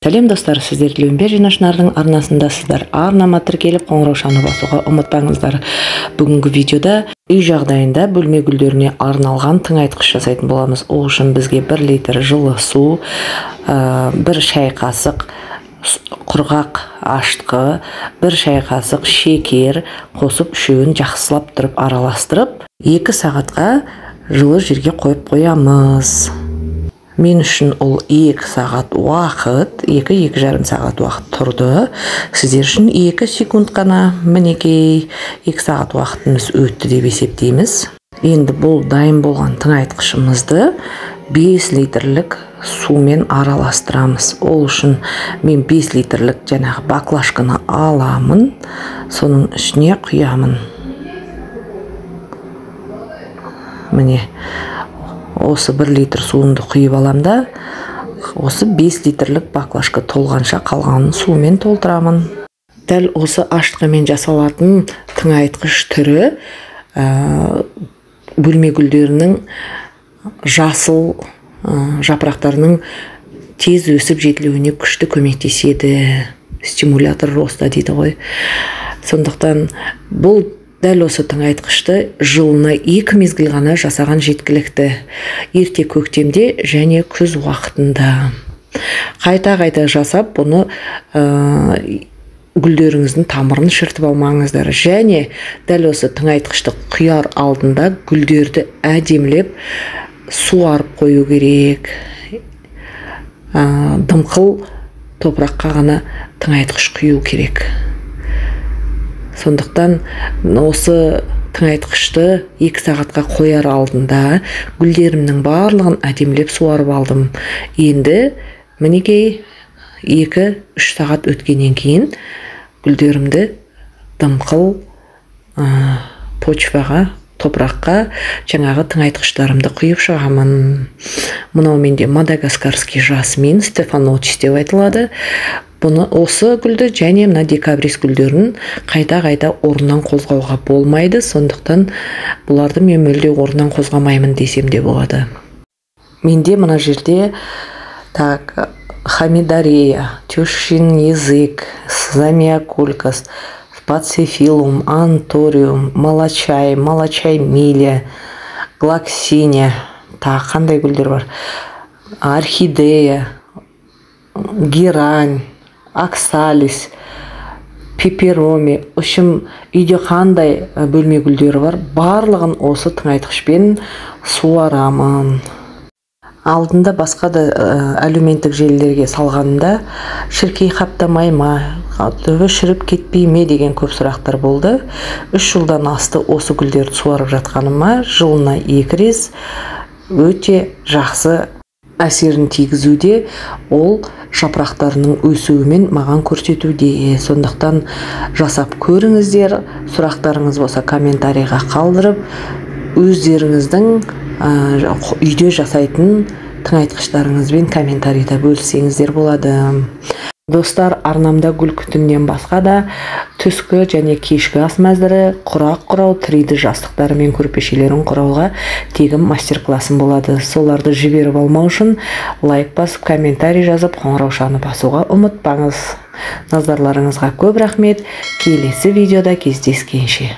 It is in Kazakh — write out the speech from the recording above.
Сәлем достар, сіздер Лөмбе жинашнардың арнасындасыздар. Арнама тіркеліп қоңыраушаны басуға ұмытпаңыздар. Бүгінгі видеода үй жағдайында бөлме гүлдеріне арналған тыңайтқыш жасайтын боламыз. Ол үшін бізге 1 литр жылы су, 1 шай қасық құрғақ аштқы, 1 шай қасық шекер қосып үшеуін жақсылап тұрып араластырып, 2 сағатқа жылы жерге қойып қоямыз. Мен үшін ол 2 сағат уақыт, 2-2,5 сағат уақыт тұрды. Сіздер үшін 2 секунд қана, мінекей 2 сағат уақытымыз өтті деп есептейміз. Енді бұл дайын болған тыңайтқышымызды 5 литрлік сумен араластырамыз. Ол үшін мен 5 литрлік жаңағы баклажканы аламын, соның ішіне құямын. Міне, осы 1 литр суымды құйып аламда, осы 5 литрлік баклажка толғанша қалғанын сумен толтырамын. Дәл осы аштқымен жасалатын тыңайтқыш түрі бөлме гүлдерінің жасыл жапырақтарының тез өсіп жетілуіне күшті көмектеседі. Стимулятор роста дейді ғой. Сондықтан бұл дәл осы тыңайтқышты жылына 2 мезгіл ғана жасаған жеткілікті. Ерте көктемде және күз уақытында. Қайта жасап, бұны гүлдеріңіздің тамырын шіртіп алмаңыздар. Және дәл осы тыңайтқышты құяр алдында гүлдерді әдемілеп суарып қою керек. Дымқыл топыраққа ғана тыңайтқыш құю керек. Сондықтан осы тыңайтқышты 2 сағатқа қояр алдында гүлдерімнің барлығын әдемілеп суарып алдым. Енді мінекей 2-3 сағат өткеннен кейін гүлдерімді дымқыл почваға, топыраққа жаңағы тыңайтқыштарымды құйып шығамын. Мынау менде мадагаскарский жасмин, стефанотис деп айтылады. Бұны осы гүлді және мына декабрис гүлдерін қайта орнынан қозғауға болмайды. Сондықтан бұларды мен мүлде орнынан қозғамаймын десем де болады. Менде мына жерде хамидарея, тюшин язык, замиокулькас, пацифилум, анториум, малачай, миля, глаксиния, қандай гүлдер бар? Орхидея, герань, аксалис, пепероми, үшім үйде қандай бөлме гүлдері бар, барлығын осы тыңайтқышпен суарамын. Алдында басқа да әлеуметтік желілерге салғанымда шіркей қаптамай ма, түбі шіріп кетпей ме деген көп сұрақтар болды. 3 жылдан асты осы гүлдерді суарып жатқаныма, жылына 2 рет өте жақсы әсерін тигізуде, ол жапырақтарының өсуімен маған көрсетуде. Сондықтан жасап көріңіздер, сұрақтарыңыз болса комментарийға қалдырып, өздеріңіздің үйде жасайтын тыңайтқыштарыңызбен комментарийда бөліссеңіздер болады. Достар, арнамда гүл күтімнен басқа да түскі және кешкі ас мәзірі, құрақ құрау, 3D жастықтары мен көрпешелерін құрауға тегін мастер-классым болады. Соларды жіберіп алмау үшін лайк басып, комментарий жазып, қоңыраушаны басуға ұмытпаңыз. Назарларыңызға көп рахмет. Келесі видеода кездескенше.